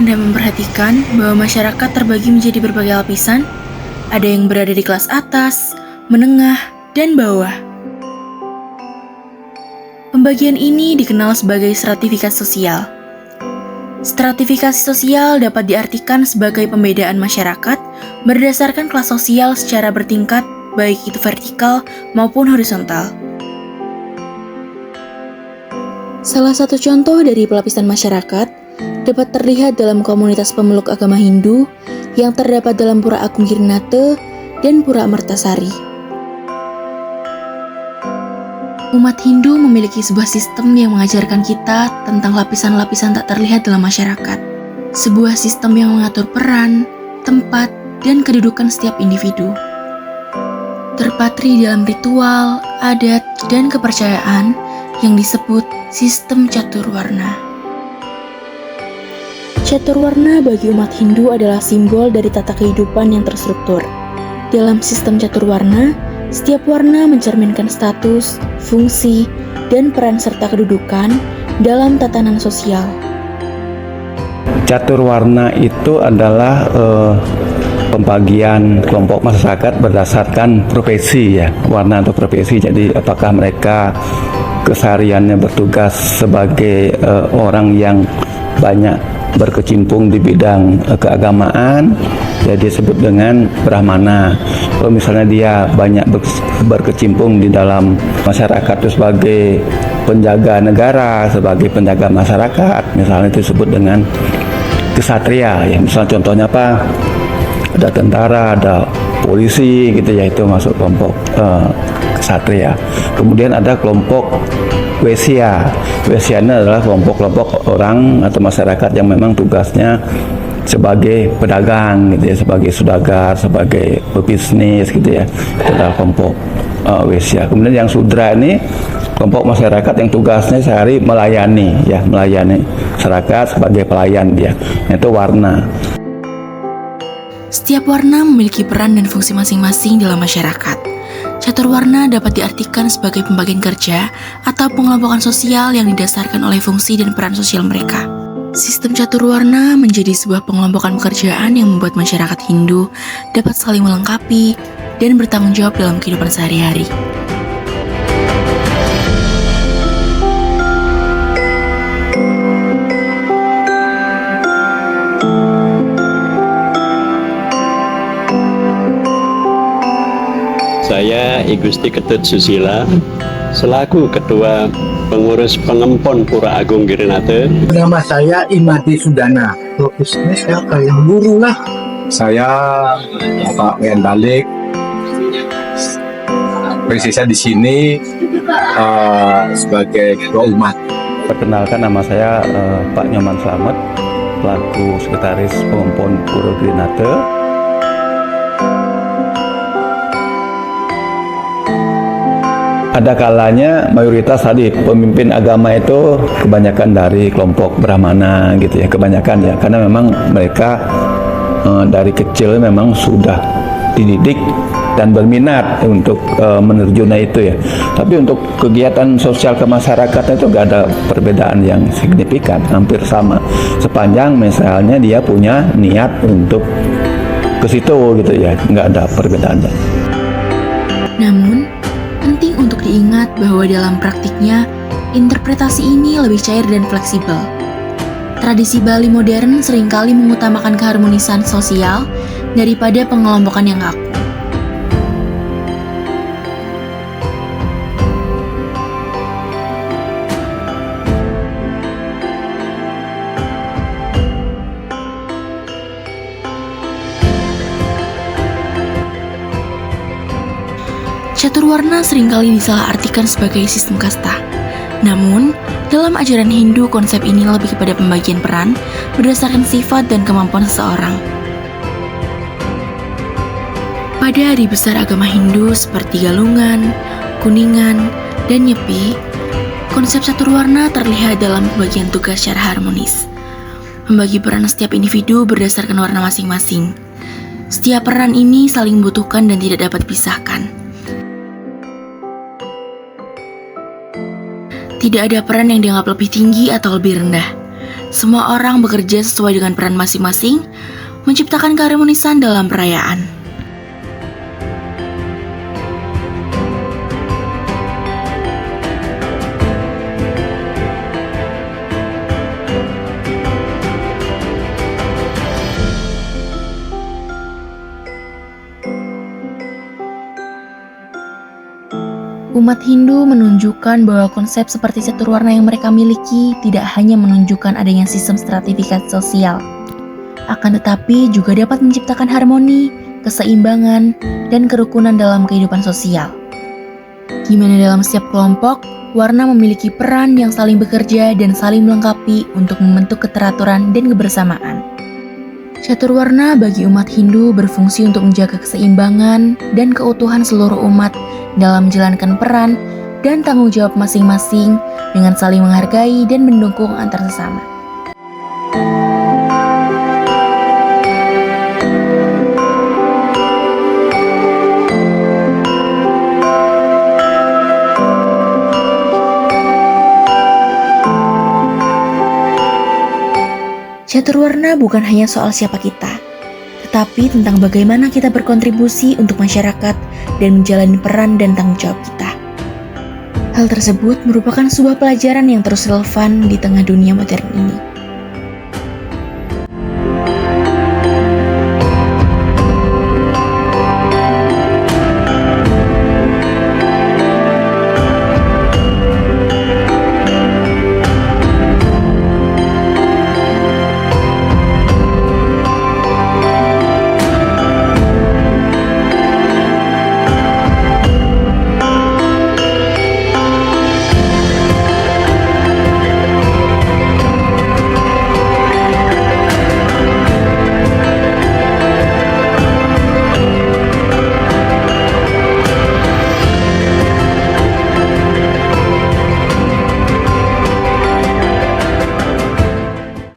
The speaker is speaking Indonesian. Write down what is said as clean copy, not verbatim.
Anda memperhatikan bahwa masyarakat terbagi menjadi berbagai lapisan? Ada yang berada di kelas atas, menengah, dan bawah. Pembagian ini dikenal sebagai stratifikasi sosial. Stratifikasi sosial dapat diartikan sebagai pembedaan masyarakat berdasarkan kelas sosial secara bertingkat, baik itu vertikal maupun horizontal. Salah satu contoh dari pelapisan masyarakat dapat terlihat dalam komunitas pemeluk agama Hindu yang terdapat dalam Pura Agung Girinate dan Pura Amartasari. Umat Hindu memiliki sebuah sistem yang mengajarkan kita tentang lapisan-lapisan tak terlihat dalam masyarakat. Sebuah sistem yang mengatur peran, tempat, dan kedudukan setiap individu. Terpatri dalam ritual, adat, dan kepercayaan yang disebut sistem catur warna. Catur warna bagi umat Hindu adalah simbol dari tata kehidupan yang terstruktur. Dalam sistem catur warna, setiap warna mencerminkan status, fungsi, dan peran serta kedudukan dalam tatanan sosial. Catur warna itu adalah pembagian kelompok masyarakat berdasarkan profesi ya, warna atau profesi. Jadi apakah mereka kesehariannya bertugas sebagai orang yang banyak berkecimpung di bidang keagamaan, ya disebut dengan brahmana. Kalau misalnya dia banyak berkecimpung di dalam masyarakat itu sebagai penjaga negara, sebagai penjaga masyarakat, misalnya itu disebut dengan kesatria. Ya misalnya contohnya apa? Ada tentara, ada polisi gitu ya, itu masuk kelompok kesatria. Kemudian ada kelompok Wesya. Wesya ini adalah kelompok-kelompok orang atau masyarakat yang memang tugasnya sebagai pedagang gitu ya, sebagai saudagar, sebagai pebisnis gitu ya. Itu adalah kelompok Wesya. Kemudian yang Sudra ini kelompok masyarakat yang tugasnya sehari melayani ya, melayani masyarakat sebagai pelayan dia. Itu warna. Setiap warna memiliki peran dan fungsi masing-masing dalam masyarakat. Catur warna dapat diartikan sebagai pembagian kerja atau pengelompokan sosial yang didasarkan oleh fungsi dan peran sosial mereka. Sistem catur warna menjadi sebuah pengelompokan pekerjaan yang membuat masyarakat Hindu dapat saling melengkapi dan bertanggung jawab dalam kehidupan sehari-hari. Saya I Gusti Ketut Susila, selaku Ketua Pengurus Pengempon Pura Agung Girinate. Nama saya Imadi Sudana, profesinya saya kayak guru lah. Saya Bapak pengen balik. Posisi saya di sini sebagai ketua umat. Perkenalkan, nama saya Pak Nyoman Slamet, selaku Sekretaris Pengempon Pura Girinate. Ada kalanya mayoritas tadi pemimpin agama itu kebanyakan dari kelompok Brahmana gitu ya, kebanyakan ya, karena memang mereka dari kecil memang sudah dididik dan berminat untuk menerjuna itu ya. Tapi untuk kegiatan sosial kemasyarakatan itu nggak ada perbedaan yang signifikan, hampir sama. Sepanjang misalnya dia punya niat untuk ke situ gitu ya, nggak ada perbedaannya. Namun, penting untuk diingat bahwa dalam praktiknya, interpretasi ini lebih cair dan fleksibel. Tradisi Bali modern seringkali mengutamakan keharmonisan sosial daripada pengelompokan yang kaku. Catur warna seringkali disalahartikan sebagai sistem kasta. Namun, dalam ajaran Hindu, konsep ini lebih kepada pembagian peran berdasarkan sifat dan kemampuan seseorang. Pada hari besar agama Hindu seperti Galungan, Kuningan, dan Nyepi, konsep catur warna terlihat dalam pembagian tugas secara harmonis. Membagi peran setiap individu berdasarkan warna masing-masing. Setiap peran ini saling membutuhkan dan tidak dapat dipisahkan. Tidak ada peran yang dianggap lebih tinggi atau lebih rendah. Semua orang bekerja sesuai dengan peran masing-masing, menciptakan keharmonisan dalam perayaan. Umat Hindu menunjukkan bahwa konsep seperti catur warna yang mereka miliki tidak hanya menunjukkan adanya sistem stratifikasi sosial, akan tetapi juga dapat menciptakan harmoni, keseimbangan, dan kerukunan dalam kehidupan sosial. Di mana dalam setiap kelompok, warna memiliki peran yang saling bekerja dan saling melengkapi untuk membentuk keteraturan dan kebersamaan. Catur warna bagi umat Hindu berfungsi untuk menjaga keseimbangan dan keutuhan seluruh umat dalam menjalankan peran dan tanggung jawab masing-masing dengan saling menghargai dan mendukung antar sesama. Catur warna bukan hanya soal siapa kita, tetapi tentang bagaimana kita berkontribusi untuk masyarakat dan menjalani peran dan tanggung jawab kita. Hal tersebut merupakan sebuah pelajaran yang terus relevan di tengah dunia modern ini.